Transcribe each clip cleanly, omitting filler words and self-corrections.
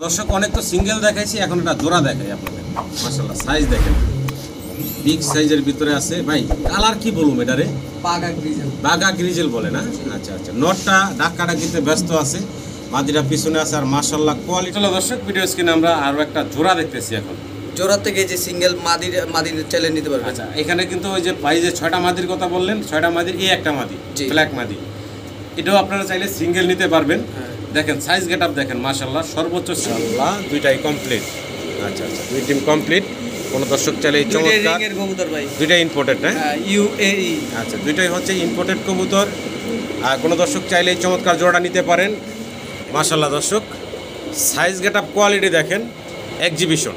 দর্শক অনেক তো সিঙ্গেল দেখাইছি, এখন একটা জোড়া দেখাই আপনাদের। মাশাআল্লাহ সাইজ দেখেন, বিগ সাইজের ভিতরে আছে ভাই। কালার কি বলুম এটারে? বাগা গ্রিজেল বলে না? আচ্ছা আচ্ছা, নটটা ডাক্কাটা কিন্তু ব্যস্ত আছে, মাদিটা পিছনে আছে। আর মাশাআল্লাহ কোয়ালিটি। দর্শক ভিডিও স্ক্রিনে আমরা আরো একটা জোড়া দেখতেছি। এখন জোড়া থেকে যে সিঙ্গেল মাদির চাইলে নিতে পারবেন। আচ্ছা, এখানে কিন্তু ওই যে ভাই যে 6টা মাদির কথা বললেন, 6টা মাদির এই একটা মাদি ব্ল্যাক মাদি, এটাও আপনারা চাইলে সিঙ্গেল নিতে পারবেন। দেখেন সাইজ গেটআপ দেখেন, মাশাআল্লাহ সর্বোচ্চ মাশাআল্লাহ দুইটাই কমপ্লিট। আচ্ছা আচ্ছা, দুই টিম কমপ্লিট। কোন দর্শক চাইলে এই চমৎকার কবুতর ভাই, দুইটা ইম্পোর্টেড না? ইউএই। আচ্ছা, দুইটাই হচ্ছে ইম্পোর্টেড কবুতর। আর কোন দর্শক চাইলে এই চমৎকার জোড়া নিতে পারেন। মাশাআল্লাহ দর্শক সাইজ গেটআপ কোয়ালিটি দেখেন, এক্সিবিশন।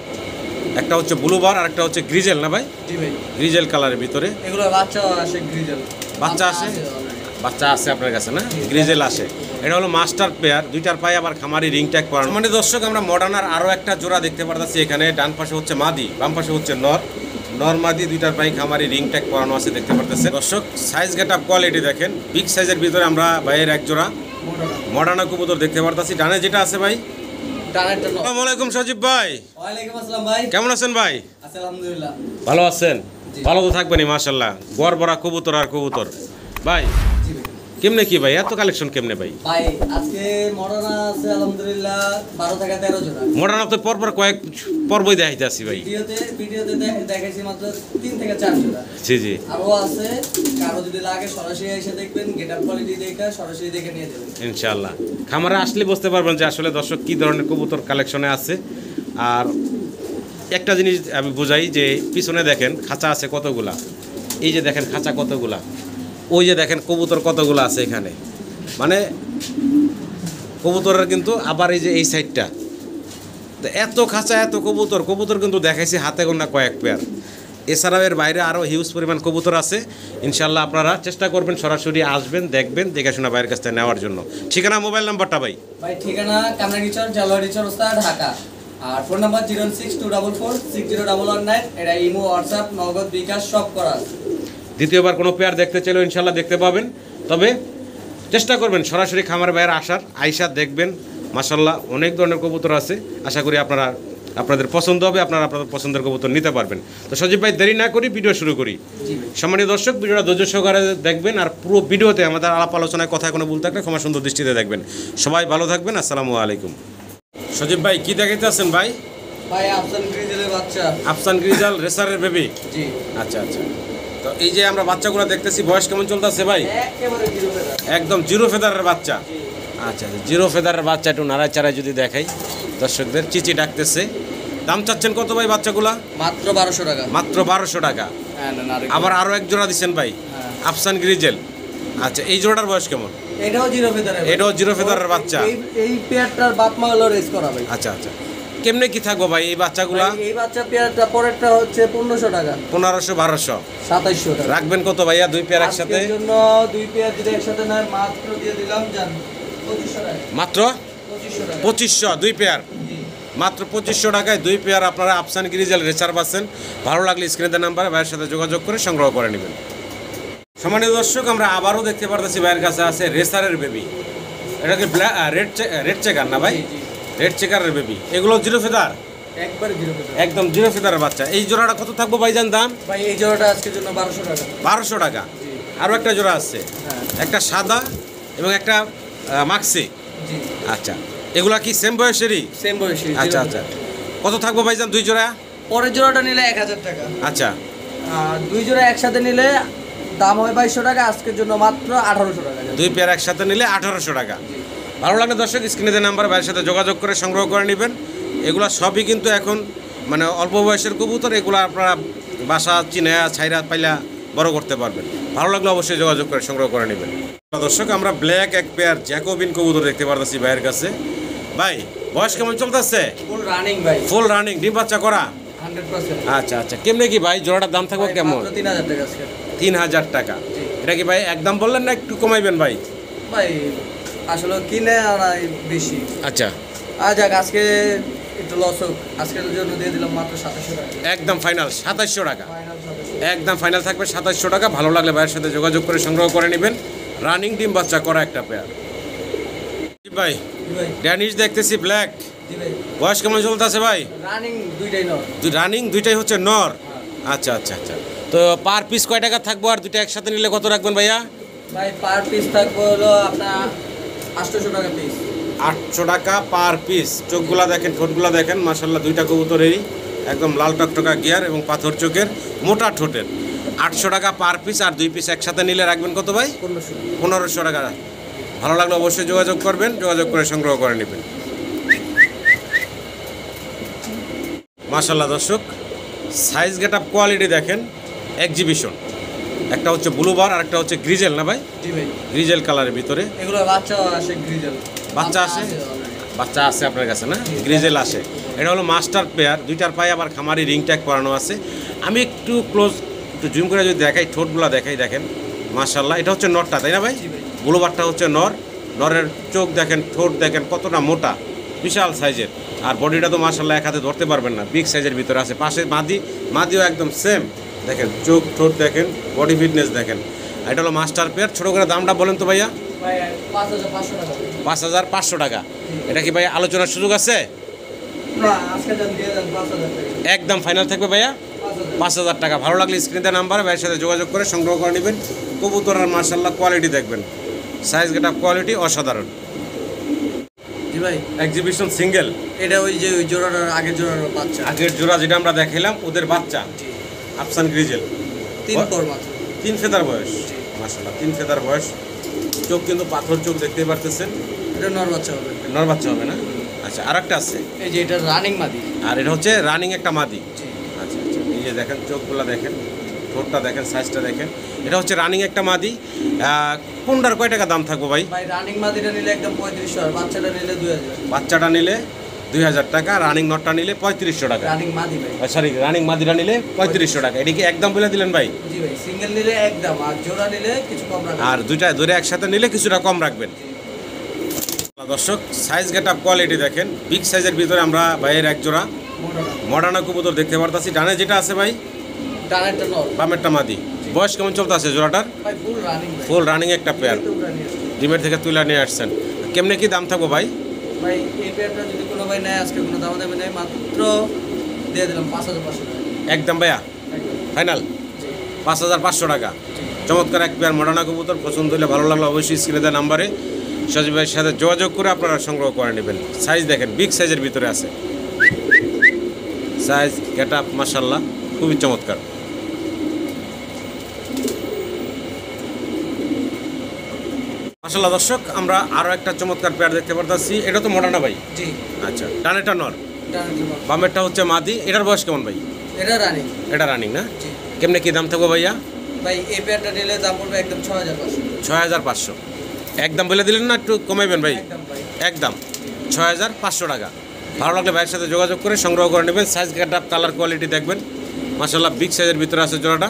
একটা হচ্ছে ব্লুবার আর একটা হচ্ছে গ্রিজেল না ভাই? জি ভাই, গ্রিজেল কালারের ভিতরে। এগুলো বাচ্চা আসে গ্রিজেল, বাচ্চা আসে, বাচ্চা আছে আপনার কাছে না? গ্রিজেল আসে। এটা হলো মাস্টার পেয়ার, দুইটার পায়ে আবার খামারি রিং ট্যাগ করানো। মানে দর্শক আমরা মডার্নার আরও একটা জোড়া দেখতে পারতেছি এখানে। ডান পাশে হচ্ছে মাদি, বাম পাশে হচ্ছে নর মাদি, দুইটার পায়ে খামারি রিং ট্যাগ করানো আছে দেখতে পারতেছে দর্শক। সাইজ গেটআপ কোয়ালিটি দেখেন, বিগ সাইজের ভিতরে আমরা ভাইয়ের এক জোড়া মডার্না কবুতর দেখতে পারতেছি। ডানে যেটা আছে ভাই, আসসালামু আলাইকুম সজীব ভাই। ওয়ালাইকুম আসসালাম ভাই, কেমন আছেন ভাই? আলহামদুলিল্লাহ ভালো আছেন? ভালো তো থাকবেনি মাশাআল্লাহ। গড় ভরা কবুতর আর কবুতর ভাই। কেমনে কি ভাই এত কালেকশন কেমনে ভাই? ভাই আজকে মডার্না আছে আলহামদুলিল্লাহ 12 থেকে 13 জোড়া। মডার্না তো পরপর কয়েক পর্বই দেখাইতে আসি ভাই। ভিডিওতে দেখাইছি মাত্র 3 থেকে 4 জোড়া। জি জি, আরো আছে, কারো যদি লাগে সরাসরি এসে দেখবেন, গেটআপ কোয়ালিটি দেখে সরাসরি দেখে নিয়ে যাবেন ইনশাআল্লাহ। খামারে আসলে বুঝতে পারবেন যে আসলে দর্শক কি ধরনের কবুতর কালেকশনে আছে। আর একটা জিনিস আমি বুঝাই যে পিছনে দেখেন খাঁচা আছে কতগুলা, এই যে দেখেন খাঁচা কতগুলা, ওই যে দেখেন কবুতর কতগুলো আছে এখানে। মানে কবুতরের কিন্তু আবার এই যে এই সাইডটা তো এত খাঁচা, এত কবুতর কিন্তু দেখাইছি হাতে গোনা কয়েক পেয়ার। এছাড়াও এর বাইরে আরও হিউজ পরিমাণ কবুতর আছে। ইনশাল্লাহ আপনারা চেষ্টা করবেন সরাসরি আসবেন, দেখবেন, দেখে শোনা বাইরের কাছ থেকে নেওয়ার জন্য। ঠিকানা মোবাইল নাম্বারটা ভাই? ভাই ঠিকানা কামরাঙ্গীচর, জালুয়ারি চৌরাস্তা, ঢাকা। আর ফোন নাম্বার 06244601119। এটা ইমো, হোয়াটসঅ্যাপ, নগদ, বিকাশ সব করা আছে। দ্বিতীয়বার কোনো পেয়ার দেখতে চাইলেও ইনশাল্লাহ দেখতে পাবেন। তবে চেষ্টা করবেন সরাসরি খামার বাইরে আসার, আইসা দেখবেন। মাশাল্লাহ অনেক ধরনের কবুতর আছে, আশা করি আপনাদের পছন্দ হবে, আপনারা আপনাদের পছন্দের কবুতর নিতে পারবেন। তো সজীব ভাই দেরি না করি ভিডিও শুরু করি। সম্মানীয় দর্শক ভিডিওটা ধৈর্য সহকারে দেখবেন, আর পুরো ভিডিওতে আমাদের আলাপ আলোচনায় কথা কোনো ভুল থাকলে ক্ষমা সুন্দর দৃষ্টিতে দেখবেন। সবাই ভালো থাকবেন, আসসালামু আলাইকুম। সজীব ভাই কি দেখাইতে আছেন ভাই? ভাই আফসান গ্রিজেলের বাচ্চা। আফসান গ্রিজেল রেসারের বেবি? জি। আচ্ছা আচ্ছা, তো এই যে আমরা বাচ্চাগুলো দেখতেছি, বয়স কেমন চলতেছে ভাই? একেবারে জিরো ফেদার, একদম জিরো ফেদারের বাচ্চা। আচ্ছা, জিরো ফেদারের বাচ্চা একটু নাড়ায় চাড়ায় যদি দেখাই দর্শকদের, চিচি ডাকতেছে। দাম চাচ্ছেন কত ভাই বাচ্চাগুলা? মাত্র 1200 টাকা। মাত্র 1200 টাকা। আবার আরো এক জোড়া দিচ্ছেন ভাই, আফসান গ্রিজেল। আচ্ছা, এই জোড়াটার বয়স কেমন? এটাও জিরো ফেদারের, এটাও জিরো ফেদারের বাচ্চা। এই পেয়ারটার বাপ মা হলো রেস করা ভাই। আচ্ছা আচ্ছা, কেমনে কি থাকবো ভাই এই বাচ্চাগুলা? এই বাচ্চা পেয়ারটা পরেরটা হচ্ছে 1500 টাকা। 1500, 1200, 2700 টাকা। রাখবেন কত ভাইয়া দুই পেয়ার একসাথে? এর জন্য দুই পেয়ার যদি একসাথে নেয় মাত্র দিয়ে দিলাম জান 2500 টাকা। মাত্র 2500 টাকা, 2500 দুই পেয়ার। মাত্র 2500 টাকায় দুই পেয়ার আপনারা আফসান গ্রিজেল রেসার পাচ্ছেন। ভালো লাগলে স্ক্রিনে দেওয়া নাম্বারে ভাইয়ের সাথে যোগাযোগ করে সংগ্রহ করে নেবেন। সম্মানীয় দর্শক আমরা আবারও দেখতে পারতেছি ভাইয়ের কাছে আছে রেসারের বেবি। এটাকে রেড চেকার না ভাই? রেড চেকারের বেবি। এগুলো জিরো ফেদার, একবার জিরো ফেদার, একদম জিরো ফেদারের বাচ্চা। এই জোড়াটা কত থাকবো ভাইজান দাম? ভাই এই জোড়াটা আজকের জন্য 1200 টাকা। 1200 টাকা। আরও একটা জোড়া আছে, একটা সাদা এবং একটা মাক্সি। জি। আচ্ছা, এগুলা কি সেম বয়সেরই? সেম বয়সী। আচ্ছা আচ্ছা, কত থাকবো ভাইজান দুই জোড়া? পরের জোড়াটা নিলে 1000 টাকা। আচ্ছা, আর দুই জোড়া একসাথে নিলে দাম হয় 2200 টাকা। আজকের জন্য মাত্র 1800 টাকা। দুই পেয়ার একসাথে নিলে 1800 টাকা। ভালো লাগলে দর্শক স্ক্রিনে দেওয়া নাম্বার ভাইয়ের সাথে যোগাযোগ করে সংগ্রহ করে নেবেন। এগুলো সবই কিন্তু এখন মানে অল্প বয়সের কবুতর, এগুলো আপনারা বাসা চিনে ছাইরা পাইলা বড় করতে পারবেন। ভালো লাগলে অবশ্যই যোগাযোগ করে সংগ্রহ করে নেবেন। দর্শক আমরা ব্ল্যাক এক পেয়ার জ্যাকোবিন কবুতর দেখতে পারতেছি ভাইয়ের কাছে। ভাই বয়স কেমন চলতেছে? ফুল রানিং ভাই, ফুল রানিং, ডিম বাচ্চা করা? 100%। আচ্ছা আচ্ছা, কেমনে কি ভাই জোড়াটার দাম থাকবে কেমন? 3000 টাকা আজকে। 3000 টাকা। এটা কি ভাই একদম বললেন না একটু কমাইবেন ভাই? ভাই আসলে কিনে আনা বেশি। আচ্ছা, যাক আজকে একটু লস হোক, আজকের জন্য দিয়ে দিলাম মাত্র 2700 টাকা। একদম ফাইনাল 2700 টাকা। ফাইনাল 2700। একদম ফাইনাল থাকবে 2700 টাকা। ভালো লাগলে ভাইয়ের সাথে যোগাযোগ করে সংগ্রহ করে নেবেন। রানিং ডিম বাচ্চা করা একটা পেয়ার। ভাই ড্যানিশ দেখতেছি ব্ল্যাক, জি ভাই বয়স কেমন চলতেছে ভাই? রানিং দুইটাই নর। রানিং দুইটাই হচ্ছে নর। আচ্ছা আচ্ছা আচ্ছা, তো পার পিস কয় টাকা থাকবো আর দুইটা একসাথে নিলে কত রাখবেন ভাইয়া? ভাই পার পিস থাকবে হলো আপনার 800 টাকা পিস। 800 টাকা পার পিস। চোখগুলা দেখেন, ঠোঁটগুলা দেখেন, মাশাল্লাহ দুইটা কবুতরেরই একদম লাল টকটকা গিয়ার এবং পাথর চোখের, মোটা ঠোঁটের। 800 টাকা পার পিস, আর 2 পিস একসাথে নিলে রাখবেন কত ভাই? 1500 টাকা। ভালো লাগলে অবশ্যই যোগাযোগ করবেন, যোগাযোগ করে সংগ্রহ করে নেবেন। মাশাল্লাহ দর্শক, সাইজ গেট আপ কোয়ালিটি দেখেন, এক্সিবিশন। একটা হচ্ছে ব্লু বার আর একটা হচ্ছে গ্রিজেল, না ভাই? জি ভাই গ্রিজেল কালারের ভিতরে এগুলো বাচ্চা আসে গ্রিজেল। বাচ্চা আসে? বাচ্চা আছে আপনার কাছে না? গ্রিজেল আসে। এটা হলো মাস্টার পেয়ার, দুইটার পায়ে আবার খামারি রিং ট্যাগ করানো আছে। আমি একটু ক্লোজ, একটু জুম করে যদি দেখাই, ঠোঁটগুলো দেখাই, দেখেন মাশাল্লাহ। এটা হচ্ছে নরটা, তাই না ভাই? ব্লু বারটা হচ্ছে নর। নরের চোখ দেখেন, ঠোঁট দেখেন কতটা মোটা, বিশাল সাইজের। আর বডিটা তো মাশাল্লাহ এক হাতে ধরতে পারবেন না, বিগ সাইজের ভিতরে আছে। পাশে মাদিও একদম সেম, দেখেন চোখ ঠোঁট দেখেন, বডি ফিটনেস দেখেন। এটা হলো মাস্টার পেয়ার। ছোটো করে দামটা বলেন তো ভাইয়া? 5500 টাকা। এটা কি ভাই আলোচনার সুযোগ আছে? একদম ফাইনাল থাকবে ভাইয়া 5000 টাকা। ভালো লাগলে স্ক্রিনে নাম্বার, ভাইয়ের সাথে যোগাযোগ করে সংগ্রহ করে নেবেন। কবুতর আর মাশাল্লাহ কোয়ালিটি দেখবেন, সাইজ গেট আপ কোয়ালিটি অসাধারণ। জি ভাই এক্সিবিশন সিঙ্গেল। এটা ওই যে ওই জোড়াটার আগের জোড়ার বাচ্চা। আগের জোড়া যেটা আমরা দেখাইলাম ওদের বাচ্চা, আফসান গ্রিজেল। 3 পর মাত্র, 3 ফেদার বয়স। মাশাল্লাহ 3 ফেদার বয়স। চোখ কিন্তু পাথর চোখ, দেখতেই পারতেছেন। এটা নর বাচ্চা হবে। নর বাচ্চা হবে না? আচ্ছা, আর একটা আছে, এই যে এটা রানিং মাদি। আর এটা হচ্ছে রানিং একটা মাদি। আচ্ছা আচ্ছা, এই যে দেখেন চোখগুলো দেখেন, ঠোঁটটা দেখেন, সাইজটা দেখেন। এটা হচ্ছে রানিং একটা মাদি। কোনটার কয় টাকা দাম থাকবো ভাই? ভাই রানিং মাদিটা নিলে একদম 3500, আর বাচ্চাটা নিলে 2000। বাচ্চাটা নিলে 2000 টাকা, রানিং নটটা নিলে 3500 টাকা। রানিং মাদি ভাই, সরি, রানিং মাদিটা নিলে 3500 টাকা। এদিকে একদম বলে দিলেন ভাই? জি ভাই সিঙ্গেল নিলে একদম, আর জোড়া নিলে কিছু কম রাখবেন। আর দুইটা ধরে একসাথে নিলে কিছুটা কম রাখবেন। দর্শক, সাইজ গেট আপ কোয়ালিটি দেখেন, বিগ সাইজের ভিতরে আমরা ভাইয়ের এক জোড়া মডার্না কবুতর দেখতে পারতাছি। ডানে যেটা আছে ভাই, ডানেরটা নর, বামেরটা মাদি। বয়স কেমন চলতে আছে জোড়াটার? ভাই ফুল রানিং ভাই, ফুল রানিং একটা পেয়ার, ডিমের থেকে তুলে নিয়ে আসছেন। কেমনে কি দাম থাকবো ভাই? ভাই এই পেয়ারটা যদি কোনো ভাই নেয়, আজকে কোনো দাম দেবে নেই, মাত্র দিয়ে দিলাম 5500 টাকা একদম ভাইয়া ফাইনাল 5500 টাকা। চমৎকার এক পেয়ার মডার্না কবুতর। পছন্দ হলে, ভালো লাগলে অবশ্যই স্ক্রিনে দেওয়া নাম্বারে সজীব ভাইয়ের সাথে যোগাযোগ করে আপনারা সংগ্রহ করে নেবেন। সাইজ দেখেন, বিগ সাইজের ভিতরে আছে। সাইজ গেট আপ মাশাল্লাহ খুবই চমৎকার। মাশাল্লাহ দর্শক, আমরা আরও একটা চমৎকার পেয়ার দেখতে পারতেছি। এটা তো মডার্না ভাই? জি। আচ্ছা, ডানেরটা নর, ডানেরটা নর, বামেরটা হচ্ছে মাদি। এটার বয়স কেমন ভাই? এটা রানিং। এটা রানিং না? জি। কেমনে কি দাম থাকবে ভাইয়া? ভাই এই পেয়ারটা নিলে দাম পড়বে একদম 6500। 6500 একদম বলে দিলেন না, একটু কমাইবেন ভাই? একদম ভাই, একদম 6500 টাকা। ভালো লাগলে ভাইয়ের সাথে যোগাযোগ করে সংগ্রহ করে নেবেন। Size get up colour quality দেখবেন, মাশাল্লাহ বিগ সাইজের ভিতরে আছে জোড়াটা।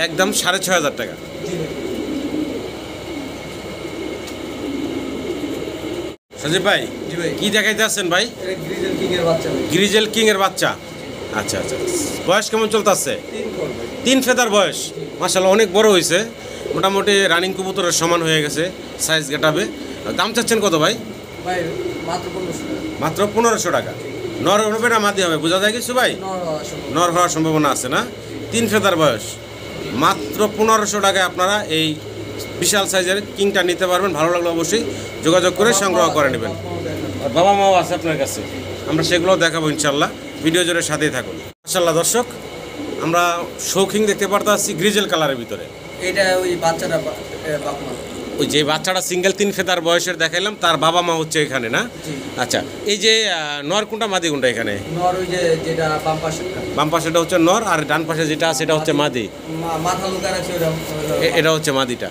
একদম 6500 টাকা। জি ভাই। সজীব ভাই, জি ভাই কি দেখাইতে আসছেন ভাই? এটা গ্রিজেল কিং এর বাচ্চা ভাই, গ্রিজেল কিং এর বাচ্চা। আচ্ছা আচ্ছা, বয়স কেমন চলতেছে? 3 পর ভাই। 3 ফেদার বয়স, মাশাল্লাহ অনেক বড় হয়েছে, মোটামুটি রানিং কবুতরের সমান হয়ে গেছে সাইজ গেটাবে। দাম চাচ্ছেন কত ভাই? ভাই মাত্র 1500 টাকা। মাত্র 1500 টাকা। নর হবে না মাদি হবে বোঝা যায় কিছু ভাই? নর হওয়া সম্ভব। নর হওয়ার সম্ভাবনা আছে না? 3 ফেদার বয়স, মাত্র 1500 টাকায় আপনারা এই বিশাল সাইজের কিংটা নিতে পারবেন। ভালো লাগলে অবশ্যই যোগাযোগ করে সংগ্রহ করে নেবেন। আর বাবা মাও আছে আপনার কাছে, আমরা সেগুলো দেখাবো ইনশাল্লাহ। ভিডিও জুড়ে সাথেই থাকুন। মাশাল্লাহ দর্শক, আমরা শৌখিন দেখতে পারতাছি গ্রিজেল কালারের ভিতরে। এটা ওই বাচ্চাটা বাপ মা। ওই যে বাচ্চাটা সিঙ্গেল 3 ফেদার বয়সের দেখাইলাম, তার বাবা মা হচ্ছে এখানে না? জি। আচ্ছা, এই যে নর কোনটা মাদি কোনটা এখানে? নর ওই যে যেটা বাম পাশেরটা। বাম পাশেটা হচ্ছে নর, আর ডান পাশে যেটা আছে এটা হচ্ছে মাদি। মাথা লুকা রাখছে ওটা। এটা হচ্ছে মাদিটা।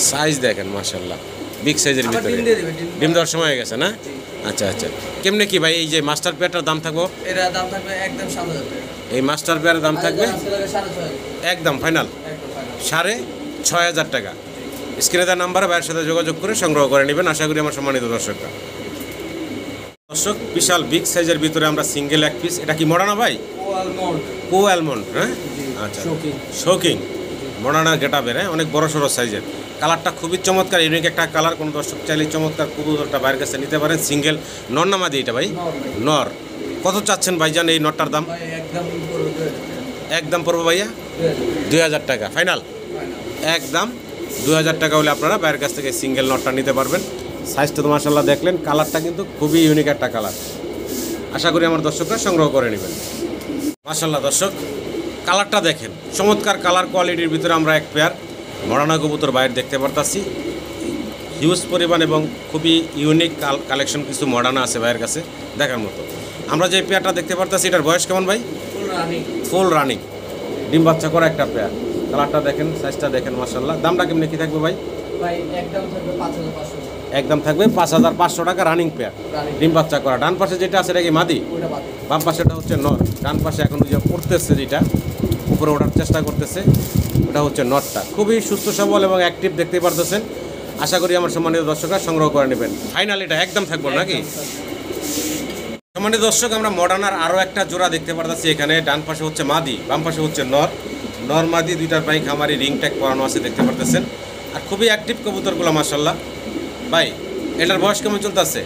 সাইজ দেখেন মাশাল্লাহ বিগ সাইজের আবার ভিতরে। ডিম দিয়ে দিবে, ডিম। ডিম দেওয়ার সময় হয়ে গেছে না? জি। আচ্ছা আচ্ছা, কেমনে কি ভাই এই যে মাস্টার পেয়ারটার দাম থাকবো? এর দাম থাকবে একদম 7000 টাকা। এই মাস্টার পেয়ারের দাম থাকবে আজকে লাগে 6500। একদম ফাইনাল একদম ফাইনাল। 6500 টাকা। স্ক্রিনে দেওয়া নাম্বারে ভাইয়ের সাথে যোগাযোগ করে সংগ্রহ করে নেবেন। আশা করি আমার সম্মানিত দর্শকরা। দর্শক, বিশাল বিগ সাইজের ভিতরে আমরা সিঙ্গেল এক পিস। এটা কি মডার্না ভাই? আলমন্ড। অ্যালমন্ড, হ্যাঁ? জি। আচ্ছা, শৌখিন। শৌকিং মডার্না গেটা বের, হ্যাঁ, অনেক বড় সড়ো সাইজের। কালারটা খুবই চমৎকার, ইউনিক একটা কালার। কোনো দর্শক চাইলে চমৎকার কবুতরটা বাইরের কাছে নিতে পারেন। সিঙ্গেল নর না মাদি এটা ভাই? নর। কত চাচ্ছেন ভাইজান এই নরটার দাম? ভাই একদম পড়বে 2000 টাকা। একদম পড়বে ভাইয়া 2000 টাকা ফাইনাল? একদম 2000 টাকা হলে আপনারা বাইরের কাছ থেকে সিঙ্গেল নটটা নিতে পারবেন। সাইজটা তো মাশাআল্লাহ দেখলেন, কালারটা কিন্তু খুবই ইউনিক একটা কালার। আশা করি আমার দর্শকরা সংগ্রহ করে নেবেন। মাশাআল্লাহ দর্শক, কালারটা দেখেন, চমৎকার কালার কোয়ালিটির ভিতরে আমরা এক পেয়ার মরানা কবুতর বাইরে দেখতে পারতাছি। হিউজ পরিমাণ এবং খুবই ইউনিক কালেকশন কিছু মডার্না আছে ভাইয়ের কাছে দেখার মতো। আমরা যে পেয়ারটা দেখতে পারতাছি এটার বয়স কেমন ভাই? ফুল রানিং ডিম বাচ্চা করা একটা পেয়ার। কালারটা দেখেন, সাইজটা দেখেন, মাশাআল্লাহ। দামটা কেমনি কি থাকবে ভাই? ভাই একদম থাকবে 5500 টাকা। একদম থাকবে 5500 টাকা রানিং পেয়ার, ডিম বাচ্চা করা। ডান পাশে যেটা আছে এটা কি মাদি? ওটা বাদ। বাম পাশেটা হচ্ছে নর। ডান পাশে এখন যে পড়তেছে যেটা উপরে ওঠার চেষ্টা করতেছে ওটা হচ্ছে নরটা। খুবই সুস্থ সবল এবং অ্যাক্টিভ দেখতে পারতেছেন। আশা করি আমার সম্মানিত দর্শকরা সংগ্রহ করে নেবেন। ফাইনাল এটা একদম থাকবো নাকি? সম্মানিত দর্শক, আমরা মডার্নার আরও একটা জোড়া দেখতে পারতেছি এখানে। ডান পাশে হচ্ছে মাদি, বাম পাশে হচ্ছে নর। নর মাদি দুইটার পাই খামারি রিং ট্যাগ করানো আছে দেখতে পারতেছেন। আর খুবই অ্যাক্টিভ কবুতরগুলো মাশাআল্লাহ। ভাই এটার বয়স কেমন চলতেছে?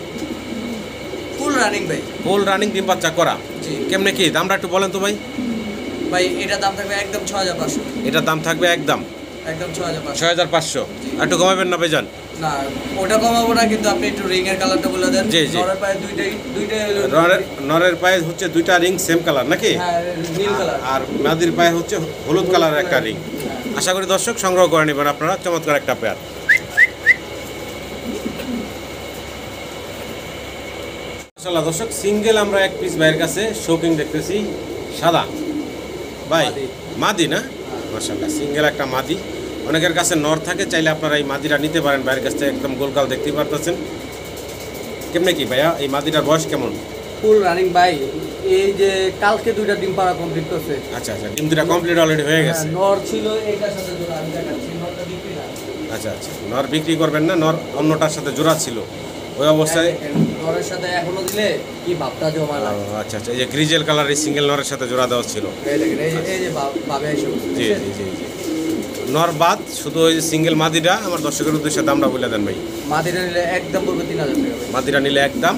ফুল রানিং ভাই। ফুল রানিং ডিম বাচ্চা করা। জি। কেমনে কি দামটা একটু বলেন তো ভাই? ভাই এটার দাম থাকবে একদম 6500। এটার দাম থাকবে একদম 6500। 6500। আর একটু কমাবেন না ভাইজান? না ওটা কমাবো না, কিন্তু আপনি একটু রিং এর কালারটা বলে দেন। জি, জি। নরের পায়ে দুইটাই হলো নরের পায়ে হচ্ছে দুইটা রিং সেম কালার নাকি? হ্যাঁ, নীল কালার। আর মাদির পায়ে হচ্ছে হলুদ কালার একটা রিং। আশা করি দর্শক সংগ্রহ করে নেবেন আপনারা। চমৎকার একটা পেয়ার। মাশাআল্লাহ দর্শক, সিঙ্গেল আমরা এক পিস ভাইয়ের কাছে শৌকিং দেখতেছি সাদা। ভাই মাদি না? মাশাআল্লাহ সিঙ্গেল একটা মাদি। অনেকের কাছে নর থাকে, চাইলে আপনারা এই মাদিটা নিতে পারেন ভাইয়ের কাছ থেকে। একদম গোলকাল দেখতেই পারতেছেন। কেমনে কি ভাইয়া এই মাদিটার বয়স কেমন? ফুল রানিং ভাই। এই যে কালকে দুইটা ডিম পাড়া কমপ্লিট করছে। আচ্ছা আচ্ছা, ডিম দুটা কমপ্লিট অলরেডি হয়ে গেছে। নর ছিল এটার সাথে জোড়া, আমি দেখাচ্ছি নরটা বিক্রি না। আচ্ছা আচ্ছা, নর বিক্রি করবেন না, নর অন্যটার সাথে জোড়া ছিল ওই অবস্থায়। নরের সাথে এখনো দিলে কি ভাবটা জমা লাগে। আচ্ছা আচ্ছা, এই যে গ্রিজেল কালারের সিঙ্গেল নরের সাথে জোড়া দেওয়া ছিল। এই দেখেন, এই যে ভাবে এসে জি জি জি জি। নর বাদ শুধু ওই যে সিঙ্গেল মাদিটা আমার দর্শকের উদ্দেশ্যে দামটা বলে দেন ভাই। মাদিটা নিলে একদম পড়বে 3000 টাকা ভাই। মাদিটা নিলে একদম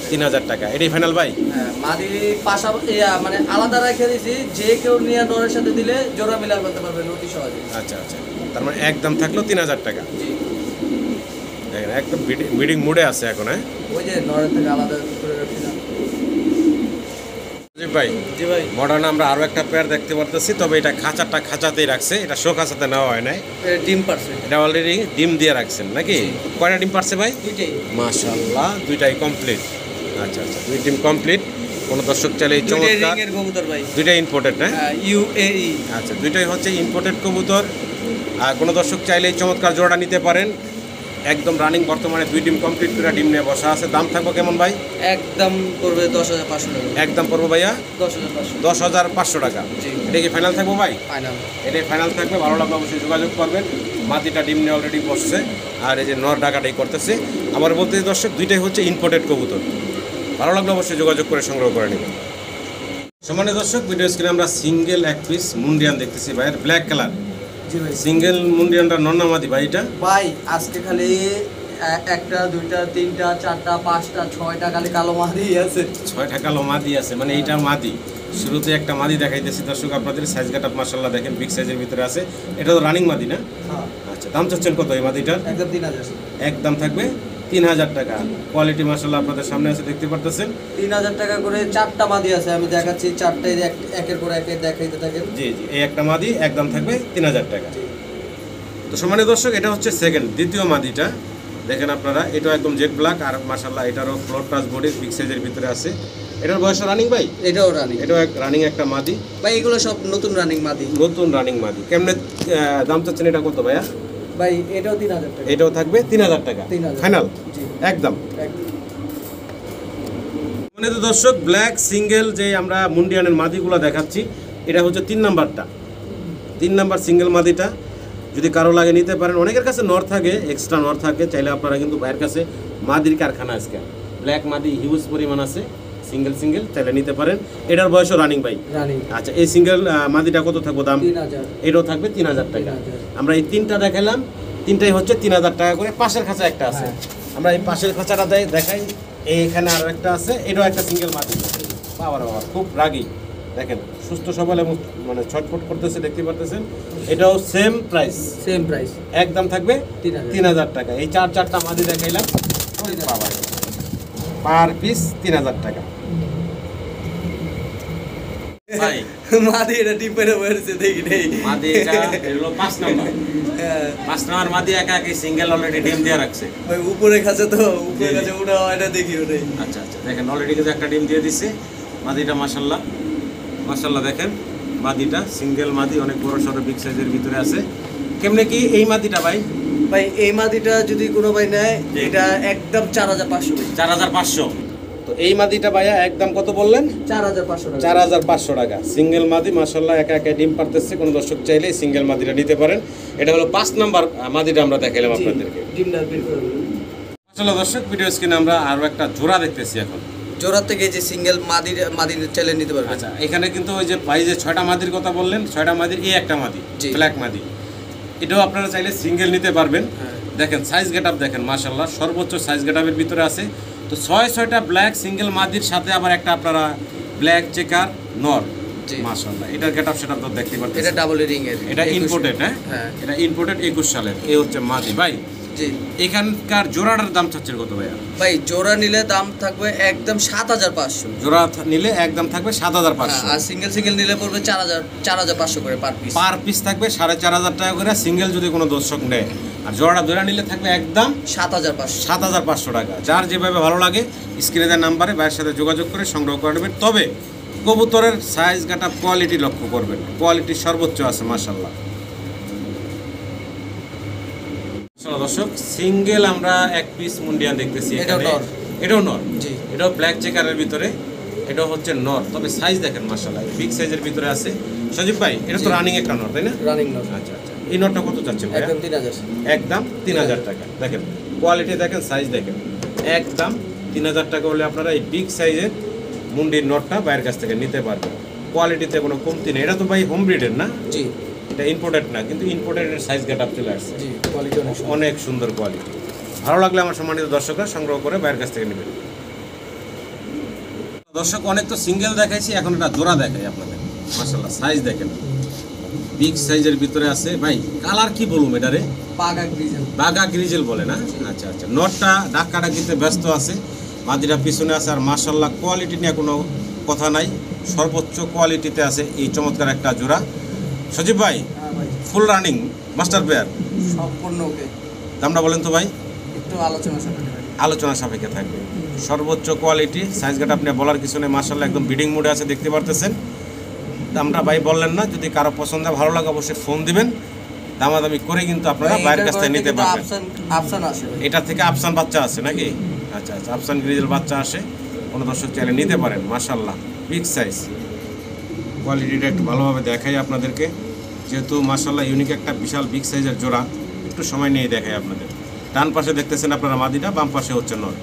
3000 টাকা। এটাই ফাইনাল ভাই? হ্যাঁ, মাদি পাশাপাশি মানে আলাদা রেখে দিয়েছি, যে কেউ নিয়ে নরের সাথে দিলে জোড়া মিলার করতে পারবেন অতি সহজে। আচ্ছা আচ্ছা, তার মানে একদম থাকলো 3000 টাকা। জি। দেখেন একদম বিডিং মুডে আছে এখন। হ্যাঁ ওই যে নরের থেকে আলাদা করে রেখেছিলাম। জি ভাই। জি ভাই। মডার্ন আমরা আরও একটা পেয়ার দেখতে পারতেছি, তবে এটা খাঁচাতেই রাখছে। এটা শো খাঁচাতে নেওয়া হয় নাই, ডিম পারছে। এটা অলরেডি ডিম দিয়ে রাখছেন নাকি? কয়টা ডিম পারছে ভাই? দুইটাই। মাশাআল্লাহ দুইটাই কমপ্লিট। আচ্ছা আচ্ছা, দুই ডিম কমপ্লিট। কোনো দর্শক চাইলে এই চমৎকার রিং এর কবুতর ভাই। দুইটাই ইম্পোর্টেড না? ইউএই। আচ্ছা, দুইটাই হচ্ছে ইম্পোর্টেড কবুতর। আর কোনো দর্শক চাইলে এই চমৎকার জোড়া নিতে পারেন। একদম রানিং, বর্তমানে দুই ডিম কমপ্লিট করে ডিম নিয়ে বসা আছে। দাম থাকবো কেমন ভাই? একদম পড়বে 10500 টাকা। একদম পড়বো ভাইয়া 10500। 10500 টাকা। জি। এটা কি ফাইনাল থাকবো ভাই? ফাইনাল। এটাই ফাইনাল থাকবে। ভালো লাগলে অবশ্যই যোগাযোগ করবেন। মাটিটা ডিম নিয়ে অলরেডি বসছে, আর এই যে নর ডাকাটাই করতেছে। আবার বলতে দর্শক, দুইটাই হচ্ছে ইম্পোর্টেড কবুতর। ভালো লাগলে অবশ্যই যোগাযোগ করে সংগ্রহ করে নেবেন। সম্মানিত দর্শক, ভিডিও স্ক্রিনে আমরা সিঙ্গেল এক পিস মুন্ডিয়ান দেখতেছি ভাইয়ের, ব্ল্যাক কালার। জি ভাই। সিঙ্গেল মুন্ডিয়ানটা নন্নামাদি ভাই এটা? ভাই আজকে খালি একটা দুইটা তিনটা চারটা পাঁচটা ছয়টা খালি কালো মাদি আছে। 6টা কালো মাদি আছে, মানে এইটা মাদি। শুরুতে একটা মাদি দেখাইতেছি দর্শক আপনাদের। সাইজ কাট আপ মাশাআল্লাহ দেখেন, বিগ সাইজের ভিতরে আছে। এটা তো রানিং মাদি না? হ্যাঁ। আচ্ছা, দাম চাচ্ছেন কত এই মাদিটার? একদম 3000। একদম থাকবে 3000 টাকা। কোয়ালিটি মাশাআল্লাহ আপনাদের সামনে আছে, দেখতে পারতেছেন। 3000 টাকা করে চারটা মাদি আছে, আমি দেখাচ্ছি। চারটাই একের পর একে দেখাইতে থাকেন। জি জি, এই একটা মাদি একদম থাকবে 3000 টাকা। তো সম্মানিত দর্শক, এটা হচ্ছে দ্বিতীয় মাদিটা। দেখেন আপনারা, এটাও একদম জেড ব্ল্যাক। আর মাশাআল্লাহ এটারও ফ্লোর টাচ বডি, বিগ সাইজের ভিতরে আছে। এটার বয়স রানিং ভাই? এটাও রানিং। এটাও রানিং একটা মাদি ভাই। এগুলো সব নতুন রানিং মাদি। নতুন রানিং মাদি। কেমনে দাম চাচ্ছেন এটা কত ভাইয়া? ভাই এটাও 3000 টাকা। এটাও থাকবে 3000 টাকা। 3000 ফাইনাল? জি একদম। মানে তো দর্শক, ব্ল্যাক সিঙ্গেল যে আমরা মুন্ডিয়ানের মাদিগুলো দেখাচ্ছি, এটা হচ্ছে 3 নাম্বারটা। 3 নাম্বার সিঙ্গেল মাদিটা যদি কারো লাগে নিতে পারেন। অনেকের কাছে নর থাকে, এক্সট্রা নর থাকে, চাইলে আপনারা কিন্তু ভাইয়ের কাছে মাদির কারখানা আজকে ব্ল্যাক মাদি হিউজ পরিমাণ আছে। সিঙ্গেল চাইলে নিতে পারেন। এটার বয়সও রানিং ভাই? রানিং। আচ্ছা, এই সিঙ্গেল মাদিটা কত থাকবো দাম? 3000। এটাও থাকবে 3000 টাকা। আমরা এই 3টা দেখালাম। তিনটাই হচ্ছে 3000 টাকা করে। পাশের খাঁচা একটা আছে, আমরা এই পাশের খাঁচাটা দেখাই। এইখানে আরো একটা আছে, এটাও একটা সিঙ্গেল মাদি। বাবা বাবা খুব রাগী, দেখেন সুস্থ সবল এবং মানে ছটফট করতেছে, দেখতে পারতেছেন। এটাও সেম প্রাইস, সেম প্রাইস একদম থাকবে 3000 3000 টাকা। এই চারটা মাদি দেখাইলাম, বাবা পার পিস 3000 টাকা। ভাই মাদি এটা টিপে বসে দেখি নেই মাদি এটা হলো 5 নাম্বার। 5 নাম্বার মাদি একা একা সিঙ্গেল অলরেডি ডিম দিয়ে রাখছে। ভাই উপরে কাছে তো উপরে কাছে ওটা এটা দেখি ওটাই। আচ্ছা আচ্ছা, দেখেন অলরেডি কিন্তু একটা ডিম দিয়ে দিচ্ছে মাদিটা। মাশাআল্লাহ মাশাআল্লাহ, দেখেন মাদিটা সিঙ্গেল মাদি, অনেক বড় সড়ো বিগ সাইজের ভিতরে আছে। কেমনে কি এই মাদিটা ভাই? ভাই এই মাদিটা যদি কোনো ভাই নেয় এটা একদম 4500 ভাই। 4500। তো এই মাদিটা ভাইয়া একদম কত বললেন? 4500 টাকা। 4500 টাকা সিঙ্গেল মাদি। মাশাআল্লাহ একা একা ডিম পারতেছে, কোনো দর্শক চাইলে সিঙ্গেল মাদিটা নিতে পারেন। এটা হলো 5 নাম্বার মাদিটা আমরা দেখাইলাম আপনাদেরকে। ডিমটা বের করে দেব। মাশাআল্লাহ দর্শক, ভিডিও স্ক্রিনে আমরা আরো একটা জোড়া দেখতেছি এখন। জোড়া থেকে যে সিঙ্গেল মাদির চাইলে নিতে পারবেন। আচ্ছা, এখানে কিন্তু ওই যে ভাই যে 6টা মাদির কথা বললেন, 6টা মাদির এই একটা মাদি জি। ব্ল্যাক মাদি, এটাও আপনারা চাইলে সিঙ্গেল নিতে পারবেন। হ্যাঁ। দেখেন সাইজ গেটআপ দেখেন, মাশাআল্লাহ সর্বোচ্চ সাইজ গেটআপের ভিতরে আছে। তো 6টা ব্ল্যাক সিঙ্গেল মাদির সাথে আবার একটা আপনারা ব্ল্যাক চেকার নর। জি। মাশাআল্লাহ এটার গেটআপ সেটা তো দেখতে এটা পাচ্ছেন। ডাবল রিং এর। এটা ইম্পোর্টেড, হ্যাঁ হ্যাঁ। এটা ইম্পোর্টেড 21 সালের। এই হচ্ছে মাদি ভাই। জি। এখানকার জোড়াটার দাম চাচ্ছেন কত ভাইয়া? ভাই জোড়া নিলে দাম থাকবে একদম 7500। জোড়া নিলে একদম থাকবে 7500। আর সিঙ্গেল নিলে পড়বে 4500 করে পার পিস। পার পিস থাকবে 4500 টাকা করে সিঙ্গেল যদি কোনো দর্শক নেয়। আর জোড়া নিলে থাকবে একদম 7500। 7500 টাকা। যার যেভাবে ভালো লাগে স্ক্রিনে দেওয়া নাম্বারে ভাইয়ের সাথে যোগাযোগ করে সংগ্রহ করে নেবেন। তবে কবুতরের সাইজ গাটা কোয়ালিটি লক্ষ্য করবেন, কোয়ালিটি সর্বোচ্চ আছে মাশাআল্লাহ। দর্শক সিঙ্গেল আমরা এক পিস মুন্ডিয়ান দেখতেছি এটাও এখানে। নর। এটাও নর। জি। এটাও ব্ল্যাক চেকারের ভিতরে, এটাও হচ্ছে নর। তবে সাইজ দেখেন মাশাআল্লাহ বিগ সাইজের ভিতরে আছে। সজীব ভাই এটা তো জি। রানিং একটা নর, তাই না? রানিং নর। আচ্ছা আচ্ছা, এই নরটা কত চাচ্ছেন ভাইয়া? একদম 3000। একদম 3000 টাকা। দেখেন কোয়ালিটি দেখেন, সাইজ দেখেন, একদম 3000 টাকা হলে আপনারা এই বিগ সাইজের মুন্ডির নটটা বাইরের কাছ থেকে নিতে পারবেন। কোয়ালিটিতে কোনো কমতি নেই। এটা তো ভাই হোম ব্রিডের না, জি। এটা ইম্পোর্টেড না, কিন্তু ইম্পোর্টেডের সাইজ গেটআপ চলে আসছে। জি, কোয়ালিটি অনেক সুন্দর। অনেক সুন্দর কোয়ালিটি। ভালো লাগলে আমার সম্মানিত দর্শকরা সংগ্রহ করে বাইরের কাছ থেকে নেবেন। দর্শক অনেক তো সিঙ্গেল দেখাইছি, এখন এটা জোড়া দেখাই আপনাদের। মাশাআল্লাহ সাইজ দেখেন, বিগ সাইজের ভিতরে আছে। ভাই কালার কি বলুম এটারে? পাগা গ্রিজেল। বাগা গ্রিজেল বলে না? আচ্ছা আচ্ছা, নটটা ডাক্কাটা কিন্তু ব্যস্ত আছে, মাদিরা পিছনে আছে। আর মাশাআল্লাহ কোয়ালিটি নিয়ে কোনো কথা নাই, সর্বোচ্চ কোয়ালিটিতে আছে এই চমৎকার একটা জোড়া। সজীব ভাই হ্যাঁ ভাই, ফুল রানিং মাস্টার পেয়ার, সম্পূর্ণ ওকে। দামটা বলেন তো ভাই? একটু আলোচনা সাপেক্ষে ভাই। আলোচনা সাপেক্ষে থাকবে। সর্বোচ্চ কোয়ালিটি, সাইজ গাটা আপনি বলার কিছু নেই। মাশাআল্লাহ একদম বিডিং মোডে আছে, দেখতে পারতেছেন। দামটা ভাই বললেন না, যদি কারো পছন্দ ভালো লাগে অবশ্যই ফোন দিবেন, দামাদামি করে কিন্তু আপনারা বাইরের কাছ থেকে নিতে পারবেন। অপশন আছে ভাই। এটা থেকে আফসান বাচ্চা আছে নাকি? আচ্ছা আচ্ছা, আফসান গ্রিজেল বাচ্চা আসে, কোনো দর্শক চাইলে নিতে পারেন। মাশাআল্লাহ বিগ সাইজ, কোয়ালিটিটা একটু ভালোভাবে দেখাই আপনাদেরকে, যেহেতু মাশাআল্লাহ ইউনিক একটা বিশাল বিগ সাইজের জোড়া। একটু সময় নিয়ে দেখাই আপনাদের। ডান পাশে দেখতেছেন আপনারা মাদিটা, বাম পাশে হচ্ছে নর।